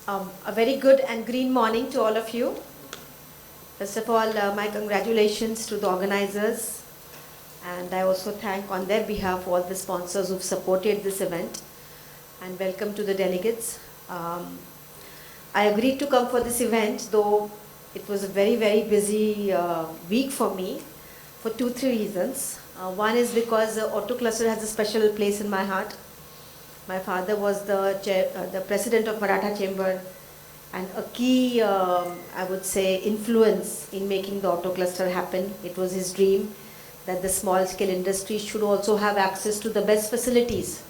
A very good and green morning to all of you. First of all, my congratulations to the organizers, and I also thank on their behalf all the sponsors who've supported this event, and welcome to the delegates. I agreed to come for this event, though it was a very busy week for me for 2-3 reasons. One is because Auto Cluster has a special place in my heart. My father was the president of Maratha Chamber and a key, I would say, influence in making the auto cluster happen. It was his dream that the small scale industry should also have access to the best facilities.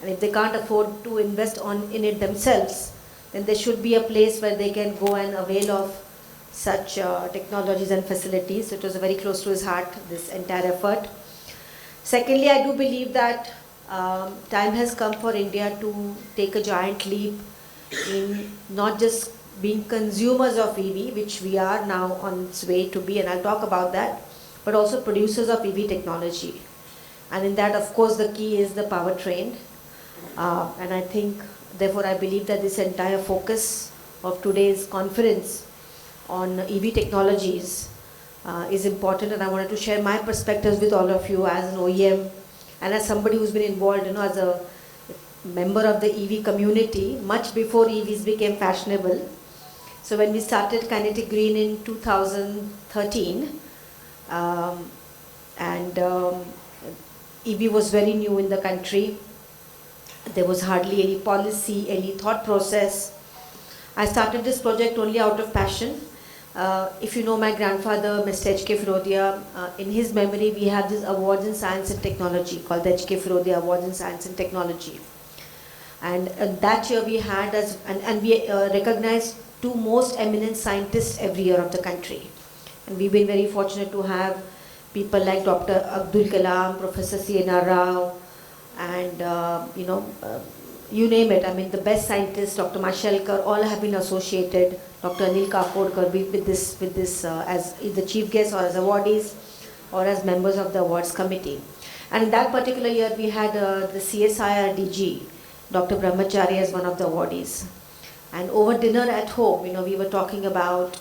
And if they can't afford to invest in it themselves, then there should be a place where they can go and avail of such technologies and facilities. So it was very close to his heart, this entire effort. Secondly, I do believe that time has come for India to take a giant leap in not just being consumers of EV, which we are now on its way to be, and I'll talk about that, but also producers of EV technology. And in that, of course, the key is the powertrain. And I think, therefore, I believe that this entire focus of today's conference on EV technologies is important, and I wanted to share my perspectives with all of you as an OEM and as somebody who's been involved, as a member of the EV community much before EVs became fashionable. So when we started Kinetic Green in 2013, EV was very new in the country. There was hardly any policy, any thought process. I started this project only out of passion. If you know my grandfather, Mr. Sulajja Firodia, in his memory we have this awards in science and technology called the Sulajja Firodia Awards in Science and Technology. And that year we had, we recognized 2 most eminent scientists every year of the country. And we've been very fortunate to have people like Dr. Abdul Kalam, Professor C.N.R. Rao, and you name it. I mean, the best scientists, Dr. Mashelkar, all have been associated. Dr. Anil Kakodkar with this as the chief guest or as awardees or as members of the awards committee. And in that particular year, we had the CSIR DG, Dr. Brahmachari, as one of the awardees. And over dinner at home, we were talking about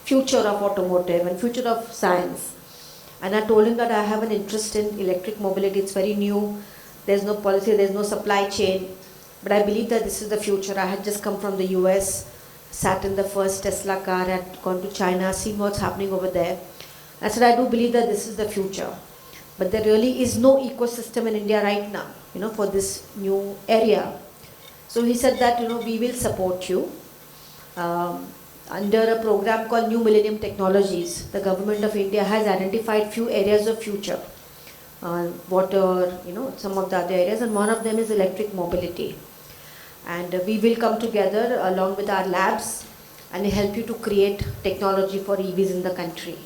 future of automotive and future of science. And I told him that I have an interest in electric mobility. It's very new. There's no policy, there's no supply chain. But I believe that this is the future. I had just come from the US, sat in the first Tesla car, had gone to China, seen what's happening over there. I said, I do believe that this is the future. But there really is no ecosystem in India right now, for this new area. So he said that, we will support you. Under a program called New Millennium Technologies, the government of India has identified few areas of future. Water, some of the other areas, and one of them is electric mobility. And we will come together along with our labs and help you to create technology for EVs in the country.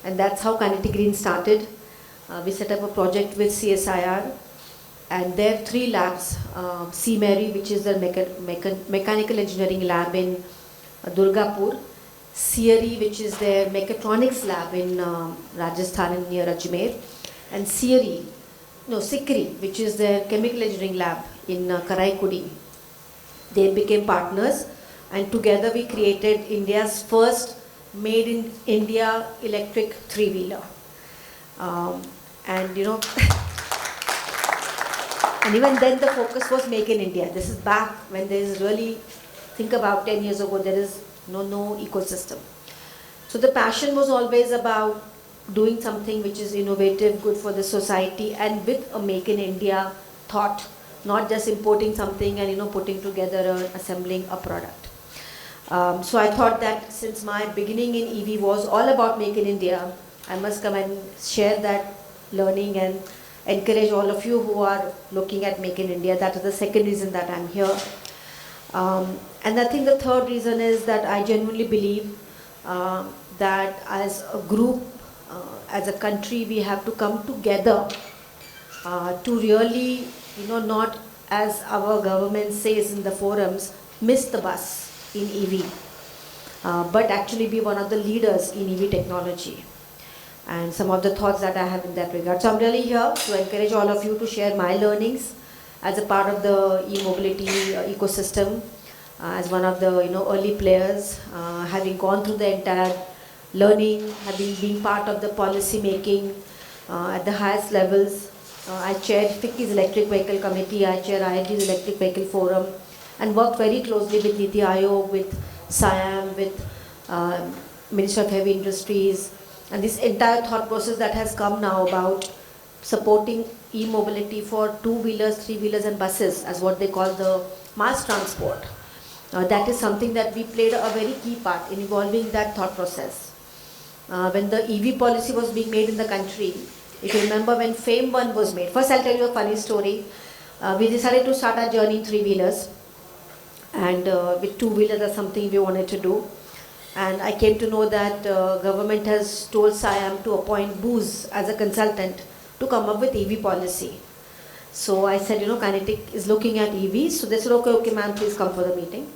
And that's how Kinetic Green started. We set up a project with CSIR, and there are 3 labs. C-Mary, which is the mechanical engineering lab in Durgapur. CRE, which is their mechatronics lab in Rajasthan near Ajmer. And SICRI, which is their chemical engineering lab in Karaikudi. They became partners, and together we created India's first made in India electric 3-wheeler. And even then the focus was make in India. This is back when there is really, think about 10 years ago, there is no ecosystem. So the passion was always about doing something which is innovative, good for the society, and with a make in India thought, not just importing something and putting together assembling a product. So I thought that since my beginning in EV was all about make in India, I must come and share that learning and encourage all of you who are looking at make in India. That is the second reason that I'm here. And I think the third reason is that I genuinely believe that as a group, as a country, we have to come together to really, not, as our government says in the forums, miss the bus in EV, but actually be one of the leaders in EV technology. And some of the thoughts that I have in that regard. So I'm really here to encourage all of you to share my learnings as a part of the e-mobility ecosystem, as one of the early players, having gone through the entire learning, having been part of the policy making at the highest levels. I chaired FICCI's Electric Vehicle Committee, I chair IIT's Electric Vehicle Forum, and worked very closely with Niti Aayog, with SIAM, with Minister of Heavy Industries, and this entire thought process that has come now about supporting e-mobility for two-wheelers, three-wheelers and buses as what they call the mass transport. That is something that we played a very key part in evolving that thought process. When the EV policy was being made in the country, if you remember when FAME 1 was made, first I'll tell you a funny story. We decided to start our journey in three-wheelers, and with two-wheelers that's something we wanted to do. And I came to know that government has told SIAM to appoint Booz as a consultant to come up with EV policy. So I said, Kinetic is looking at EVs. So they said, okay, ma'am, please come for the meeting.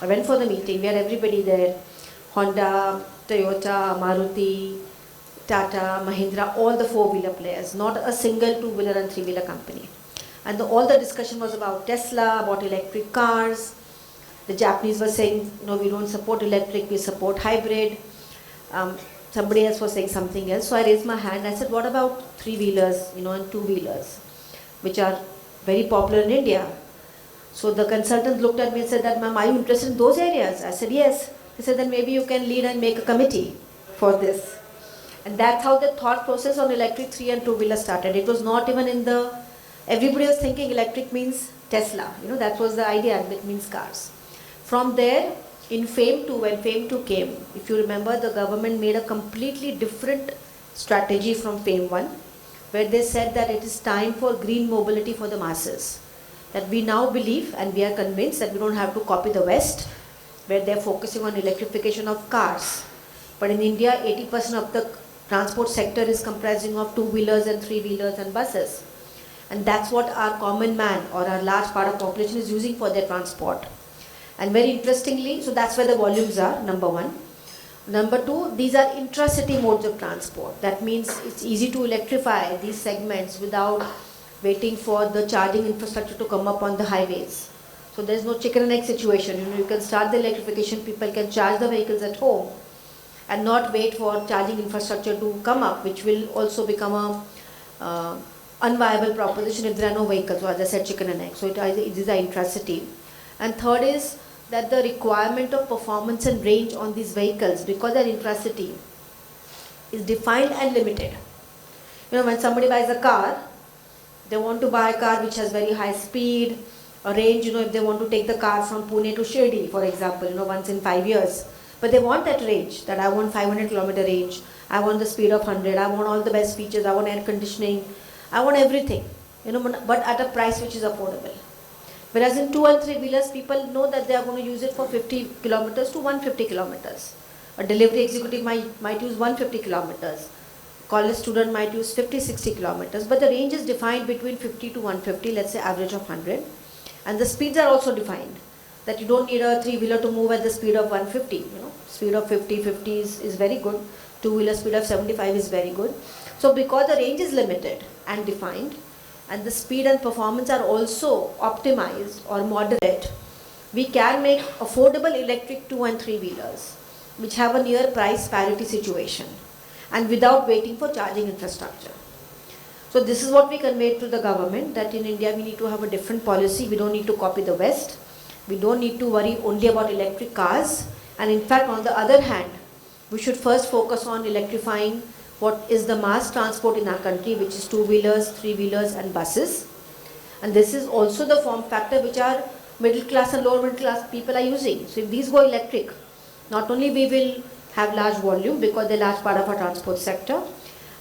I went for the meeting. We had everybody there. Honda, Toyota, Maruti, Tata, Mahindra, all the four-wheeler players. Not a single two-wheeler and three-wheeler company. And all the discussion was about Tesla, about electric cars. The Japanese were saying, no, we don't support electric, we support hybrid. Somebody else was saying something else. So I raised my hand. I said, what about three-wheelers, and two-wheelers, which are very popular in India? So the consultant looked at me and said that, ma'am, are you interested in those areas? I said, yes. He said, then maybe you can lead and make a committee for this. And that's how the thought process on electric three and two-wheeler started. It was not even in everybody was thinking electric means Tesla. That was the idea, it means cars. From there, in FAME 2, when FAME 2 came, if you remember, the government made a completely different strategy from FAME 1, where they said that it is time for green mobility for the masses. That we now believe and we are convinced that we don't have to copy the West, where they're focusing on electrification of cars. But in India, 80% of the transport sector is comprising of two-wheelers and three-wheelers and buses. And that's what our common man or our large part of population is using for their transport. And very interestingly, so that's where the volumes are, number one. Number two, these are intra-city modes of transport. That means it's easy to electrify these segments without waiting for the charging infrastructure to come up on the highways. So there's no chicken and egg situation. You can start the electrification, people can charge the vehicles at home and not wait for charging infrastructure to come up, which will also become a unviable proposition if there are no vehicles. So as I said, chicken and egg. So it is an intra-city. And third is that the requirement of performance and range on these vehicles, because they're intra-city, is defined and limited. When somebody buys a car, they want to buy a car which has very high speed, a range, if they want to take the car from Pune to Shirdi, for example, once in 5 years. But they want that range, that I want 500 kilometer range, I want the speed of 100, I want all the best features, I want air conditioning, I want everything, but at a price which is affordable. Whereas in two and three wheelers, people know that they are going to use it for 50 kilometers to 150 kilometers. A delivery executive might use 150 kilometers. College student might use 50-60 kilometers. But the range is defined between 50 to 150, let's say average of 100. And the speeds are also defined. That you don't need a three-wheeler to move at the speed of 150. Speed of 50 is very good. Two-wheeler speed of 75 is very good. So because the range is limited and defined, and the speed and performance are also optimized or moderate, we can make affordable electric two and three wheelers which have a near price parity situation and without waiting for charging infrastructure. So this is what we conveyed to the government, that in India we need to have a different policy. We don't need to copy the West. We don't need to worry only about electric cars. And in fact, on the other hand, we should first focus on electrifying what is the mass transport in our country, which is two-wheelers, three-wheelers and buses. And this is also the form factor which our middle class and lower middle class people are using. So if these go electric, not only we will have large volume because they're large part of our transport sector,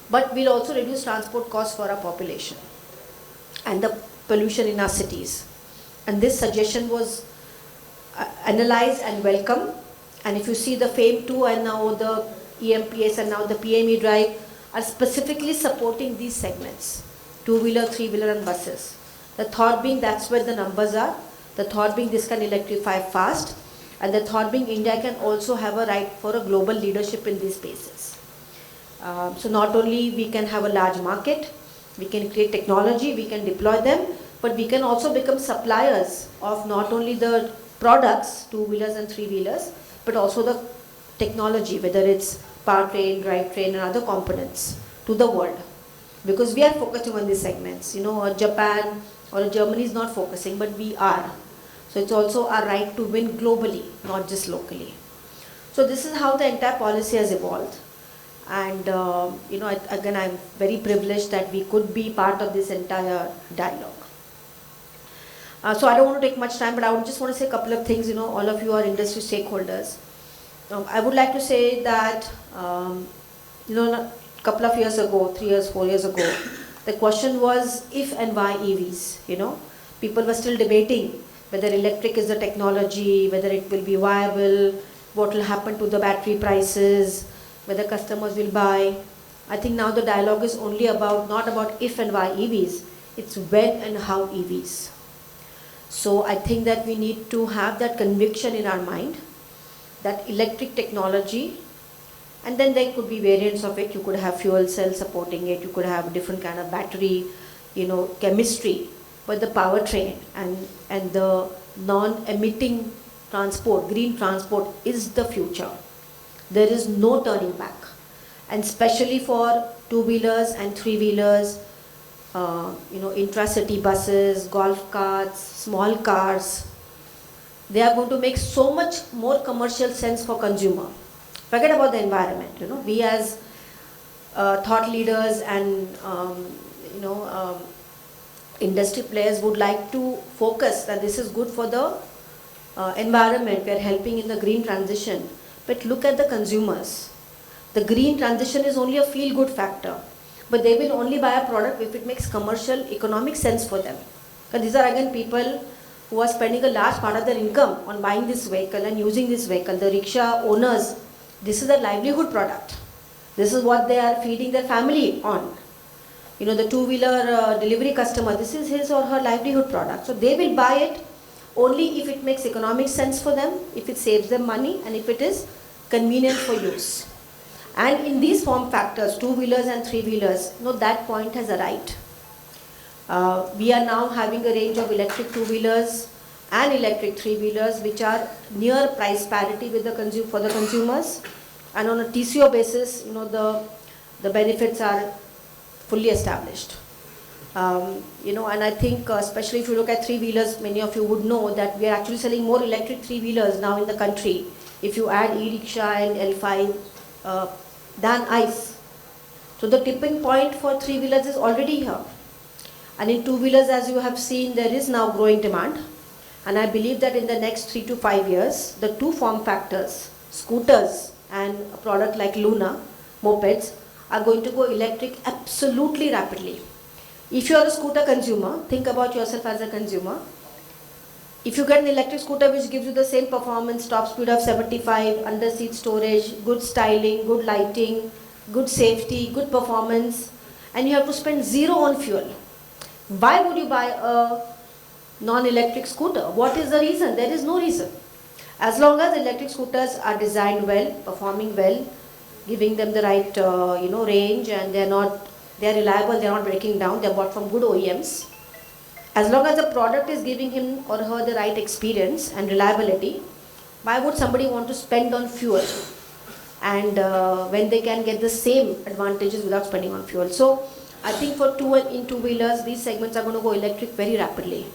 but we'll also reduce transport costs for our population and the pollution in our cities. And this suggestion was analyzed and welcome. And if you see the FAME 2 and now the EMPS and now the PME drive are specifically supporting these segments, two-wheeler, three-wheeler and buses. The thought being that's where the numbers are, the thought being this can electrify fast, and the thought being India can also have a right for a global leadership in these spaces. So not only we can have a large market, we can create technology, we can deploy them, but we can also become suppliers of not only the products, two-wheelers and three-wheelers, but also the technology, whether it's powertrain, drivetrain and other components to the world. Because we are focusing on these segments. Japan or Germany is not focusing, but we are. So it's also our right to win globally, not just locally. So this is how the entire policy has evolved. And again, I'm very privileged that we could be part of this entire dialogue. So I don't want to take much time, but I just want to say a couple of things. All of you are industry stakeholders. I would like to say that, a couple of years ago, 3 years, 4 years ago, the question was if and why EVs. People were still debating whether electric is the technology, whether it will be viable, what will happen to the battery prices, whether customers will buy. I think now the dialogue is only not about if and why EVs, it's when and how EVs. So I think that we need to have that conviction in our mind that electric technology, and then there could be variants of it. You could have fuel cells supporting it, you could have different kind of battery, chemistry, but the powertrain and the non-emitting transport, green transport is the future. There is no turning back. And especially for two-wheelers and three-wheelers, intra-city buses, golf carts, small cars, they are going to make so much more commercial sense for consumer. Forget about the environment. We as thought leaders and industry players would like to focus that this is good for the environment. We are helping in the green transition. But look at the consumers. The green transition is only a feel-good factor. But they will only buy a product if it makes commercial, economic sense for them. Because these are again people who are spending a large part of their income on buying this vehicle and using this vehicle. The rickshaw owners, this is a livelihood product. This is what they are feeding their family on. The two-wheeler delivery customer, this is his or her livelihood product. So they will buy it only if it makes economic sense for them, if it saves them money, and if it is convenient for use. And in these form factors, two-wheelers and three-wheelers, that point has arrived. We are now having a range of electric two-wheelers and electric three-wheelers which are near price parity with for the consumers. And on a TCO basis, the benefits are fully established. And I think especially if you look at three-wheelers, many of you would know that we are actually selling more electric three-wheelers now in the country, if you add e-rickshaw and L5, than ICE. So the tipping point for three-wheelers is already here. And in two-wheelers, as you have seen, there is now growing demand. And I believe that in the next 3 to 5 years, the two form factors, scooters and a product like Luna, mopeds, are going to go electric absolutely rapidly. If you are a scooter consumer, think about yourself as a consumer. If you get an electric scooter which gives you the same performance, top speed of 75, under seat storage, good styling, good lighting, good safety, good performance, and you have to spend zero on fuel, why would you buy a non-electric scooter? What is the reason? There is no reason. As long as electric scooters are designed well, performing well, giving them the right range, and they are reliable, they are not breaking down, they are bought from good OEMs. As long as the product is giving him or her the right experience and reliability, why would somebody want to spend on fuel? And when they can get the same advantages without spending on fuel. So I think for two-wheelers, these segments are going to go electric very rapidly.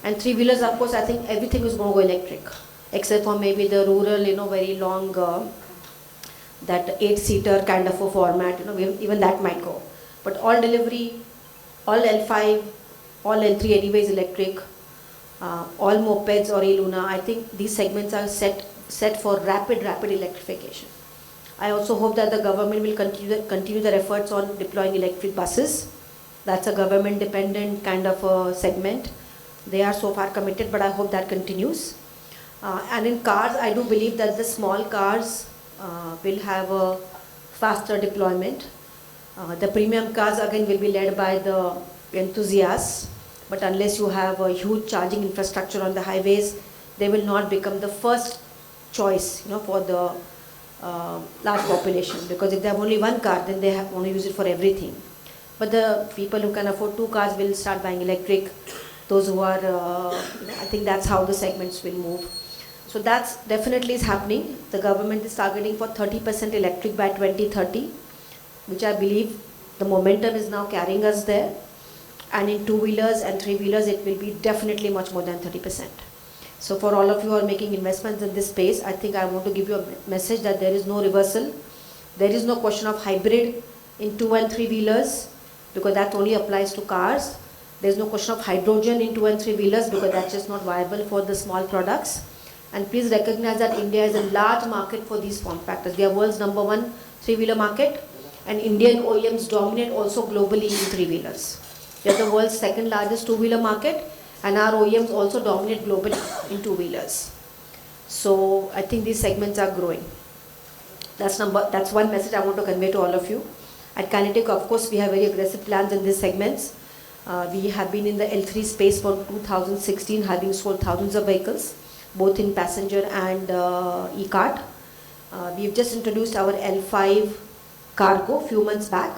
And three-wheelers, of course, I think everything is going to go electric, except for maybe the rural, very long, that 8-seater kind of a format, even that might go. But all delivery, all L5, all L3 anyway is electric, all mopeds or e-Luna, I think these segments are set for rapid electrification. I also hope that the government will continue their efforts on deploying electric buses. That's a government-dependent kind of a segment. They are so far committed, but I hope that continues. And in cars, I do believe that the small cars will have a faster deployment. The premium cars again will be led by the enthusiasts, but unless you have a huge charging infrastructure on the highways, they will not become the first choice, for the large population, because if they have only one car, then they want to use it for everything. But the people who can afford 2 cars will start buying electric. those who are, I think that's how the segments will move. So that's definitely is happening. The government is targeting for 30% electric by 2030, which I believe the momentum is now carrying us there. And in two-wheelers and three-wheelers, it will be definitely much more than 30%. So for all of you who are making investments in this space, I think I want to give you a message that there is no reversal. There is no question of hybrid in two and three-wheelers, because that only applies to cars. There's no question of hydrogen in two and three-wheelers, because that's just not viable for the small products. And please recognize that India is a large market for these form factors. We are world's #1 three-wheeler market, and Indian OEMs dominate also globally in three-wheelers. We are the world's second largest two-wheeler market, and our OEMs also dominate globally in two-wheelers. So I think these segments are growing. That's one message I want to convey to all of you. At Kinetic, of course, we have very aggressive plans in these segments. We have been in the L3 space for 2016, having sold thousands of vehicles, both in passenger and e-cart. We've just introduced our L5 cargo a few months back,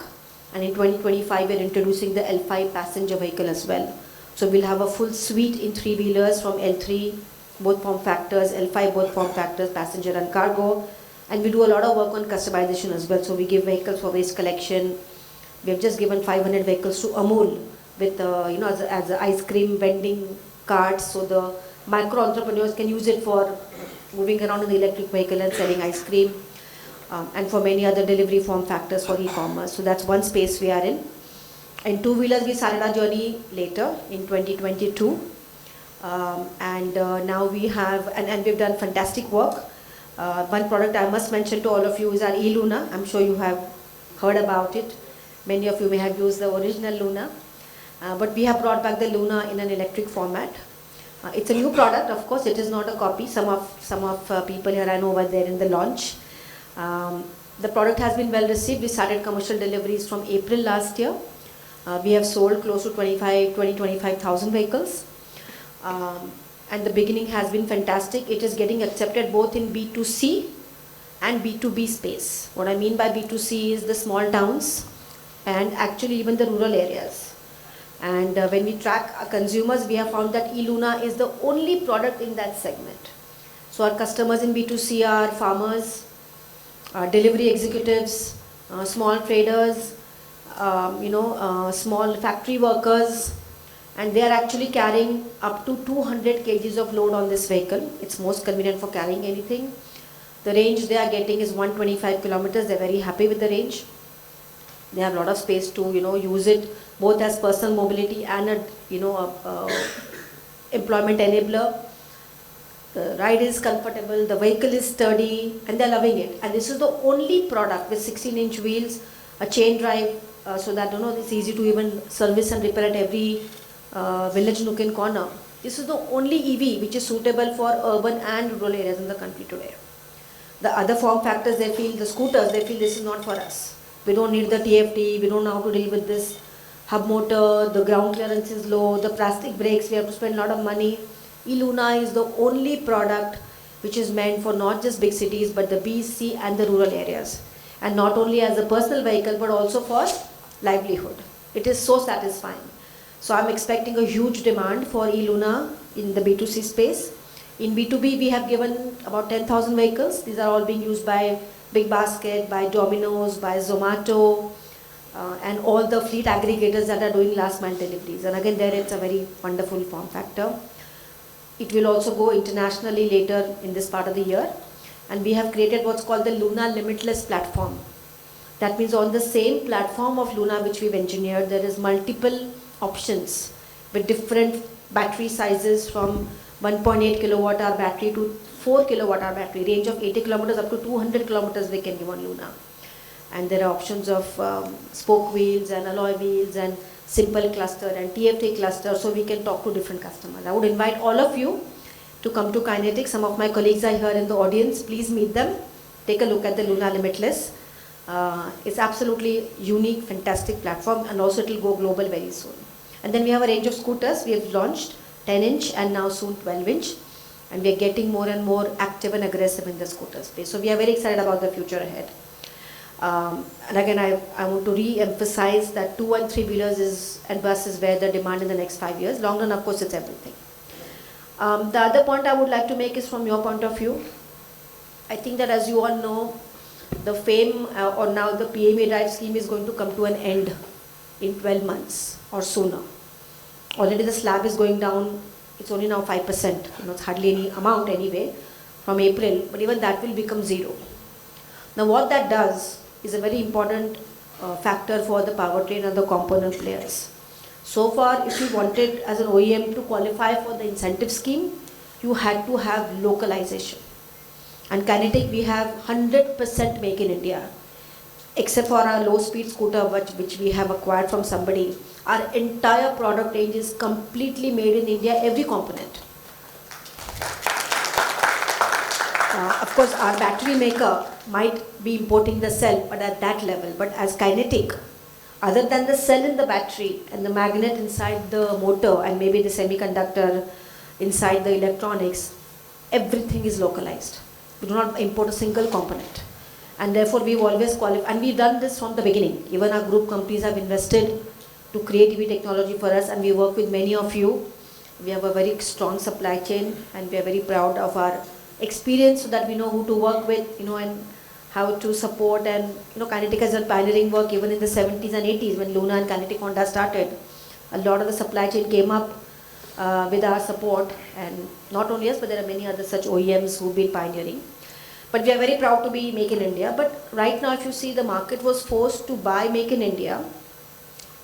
and in 2025 we're introducing the L5 passenger vehicle as well. So we'll have a full suite in three-wheelers from L3, both form factors, L5 both form factors, passenger and cargo. And we do a lot of work on customization as well. So we give vehicles for waste collection. We have just given 500 vehicles to Amul with, as a ice cream vending carts. So the micro entrepreneurs can use it for moving around in the electric vehicle and selling ice cream, and for many other delivery form factors for e-commerce. So that's one space we are in. In two-wheelers, we started our journey later in 2022. Now we have, and we've done fantastic work. One product I must mention to all of you is our e-Luna. I'm sure you have heard about it. Many of you may have used the original Luna. But we have brought back the Luna in an electric format. It's a new product, of course. It is not a copy. Some of people here I know were there in the launch. The product has been well received. We started commercial deliveries from April last year. We have sold close to 25,000 vehicles. And the beginning has been fantastic. It is getting accepted both in B2C and B2B space. What I mean by B2C is the small towns and actually even the rural areas. And when we track our consumers, we have found that e-Luna is the only product in that segment. So our customers in B2C are farmers, delivery executives, small traders, small factory workers, and they are actually carrying up to 200 kgs of load on this vehicle. It's most convenient for carrying anything. The range they are getting is 125 kilometers. They're very happy with the range. They have a lot of space to use it both as personal mobility and a employment enabler. The ride is comfortable, the vehicle is sturdy, and they're loving it. And this is the only product with 16-inch wheels, a chain drive, so that it's easy to even service and repair at every village nook and corner. This is the only EV which is suitable for urban and rural areas in the country today. The other form factors, they feel, the scooters, they feel this is not for us. We don't need the TFT, we don't know how to deal with this hub motor, the ground clearance is low, the plastic brakes, we have to spend a lot of money. e-Luna is the only product which is meant for not just big cities but the B, C and the rural areas. And not only as a personal vehicle but also for livelihood. It is so satisfying. So I'm expecting a huge demand for e-Luna in the B2C space. In B2B, we have given about 10,000 vehicles. These are all being used by Big Basket, by Domino's, by Zomato, and all the fleet aggregators that are doing last mile deliveries. And again, there it's a very wonderful form factor. It will also go internationally later in this part of the year. And we have created what's called the Luna Limitless platform. That means on the same platform of Luna which we've engineered, there is multiple options with different battery sizes from 1.8 kilowatt hour battery to 4 kilowatt hour battery, range of 80 kilometers up to 200 kilometers we can give on Luna. And there are options of spoke wheels and alloy wheels and simple cluster and TFT cluster, so we can talk to different customers. I would invite all of you to come to Kinetic. Some of my colleagues are here in the audience. Please meet them. Take a look at the Luna Limitless. It's absolutely unique, fantastic platform, and also it will go global very soon. And then we have a range of scooters. We have launched 10-inch and now soon 12-inch. And we are getting more and more active and aggressive in the scooter space. So we are very excited about the future ahead. And again, I want to re-emphasize that 2 and 3 wheelers and buses where the demand in the next 5 years. Long run, of course, it's everything. The other point I would like to make is from your point of view. I think that as you all know, the FAME or now the PMA drive scheme is going to come to an end in 12 months or sooner. Already the slab is going down, it's only now 5%, it's hardly any amount anyway from April, but even that will become zero. Now what that does is a very important factor for the powertrain and the component players. So far, if you wanted as an OEM to qualify for the incentive scheme, you had to have localization. And Kinetic, we have 100% make in India. Except for our low-speed scooter, which we have acquired from somebody, our entire product range is completely made in India, every component. Of course, our battery maker might be importing the cell, but at that level. But as Kinetic, other than the cell in the battery and the magnet inside the motor and maybe the semiconductor inside the electronics, everything is localized. We do not import a single component. And therefore, we've always qualified, and we've done this from the beginning. Even our group companies have invested to create EV technology for us, and we work with many of you. We have a very strong supply chain, and we are very proud of our experience so that we know who to work with, and how to support. And Kinetic has done pioneering work even in the 70s and 80s when Luna and Kinetic Honda started. A lot of the supply chain came up with our support, and not only us, but there are many other such OEMs who've been pioneering. But we are very proud to be Make in India. But right now, if you see, the market was forced to buy Make in India.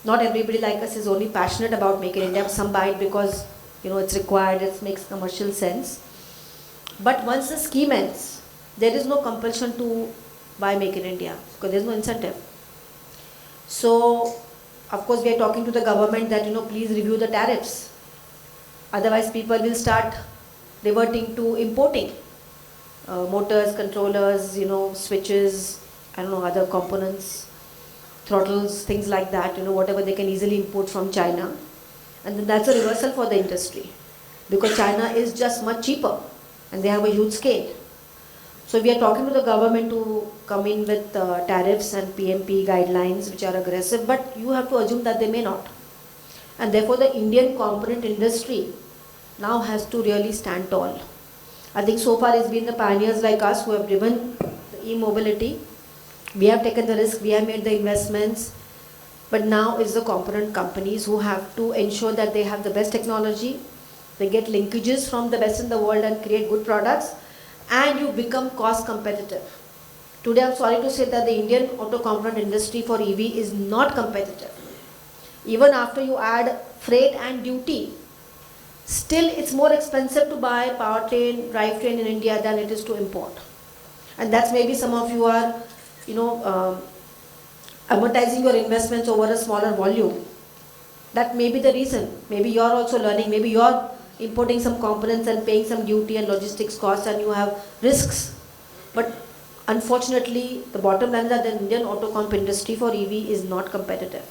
Not everybody like us is only passionate about Make in India. Some buy it because it's required, it makes commercial sense. But once the scheme ends, there is no compulsion to buy Make in India because there is no incentive. So, of course, we are talking to the government that please review the tariffs. Otherwise, people will start reverting to importing motors, controllers, switches, other components, throttles, things like that, whatever they can easily import from China. And then that's a reversal for the industry because China is just much cheaper and they have a huge scale. So we are talking to the government to come in with tariffs and PMP guidelines which are aggressive, but you have to assume that they may not. And therefore the Indian component industry now has to really stand tall. I think so far it's been the pioneers like us who have driven the e-mobility. We have taken the risk, we have made the investments, but now it's the component companies who have to ensure that they have the best technology, they get linkages from the best in the world and create good products, and you become cost competitive. Today I'm sorry to say that the Indian auto component industry for EV is not competitive. Even after you add freight and duty, still it's more expensive to buy powertrain, drivetrain in India than it is to import. And that's maybe some of you are, amortizing your investments over a smaller volume. That may be the reason. Maybe you're also learning, maybe you're importing some components and paying some duty and logistics costs and you have risks. But unfortunately, the bottom line is that the Indian auto comp industry for EV is not competitive.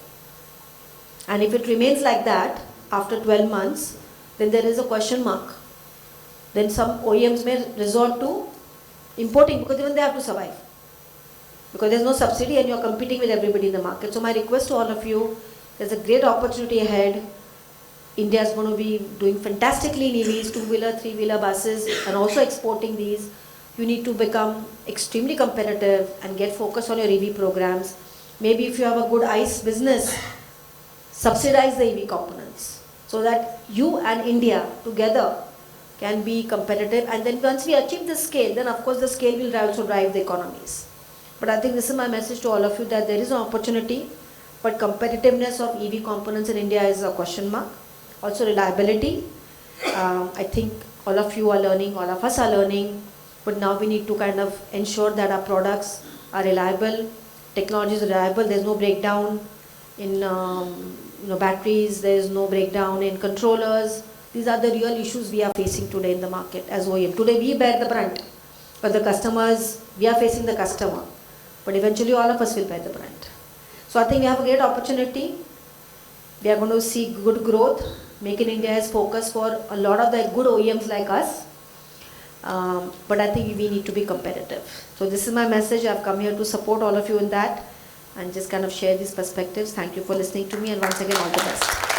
And if it remains like that after 12 months, then there is a question mark. Then some OEMs may resort to importing because even they have to survive. Because there's no subsidy and you're competing with everybody in the market. So my request to all of you, there's a great opportunity ahead. India is going to be doing fantastically in EVs, two-wheeler, three-wheeler buses, and also exporting these. You need to become extremely competitive and get focused on your EV programs. Maybe if you have a good ICE business, subsidize the EV components so that you and India together can be competitive. And then once we achieve the scale, then of course the scale will also drive the economies. But I think this is my message to all of you that there is an opportunity, but competitiveness of EV components in India is a question mark. Also reliability. I think all of you are learning, all of us are learning, but now we need to kind of ensure that our products are reliable, technology is reliable, there's no breakdown in batteries, there's no breakdown in controllers. These are the real issues we are facing today in the market as OEM. Today we bear the brunt, but the customers, we are facing the customer. But eventually all of us will bear the brunt. So I think we have a great opportunity. We are going to see good growth. Make in India is focused for a lot of the good OEMs like us. but I think we need to be competitive. So this is my message. I've come here to support all of you in that and just kind of share these perspectives. Thank you for listening to me, and once again, all the best.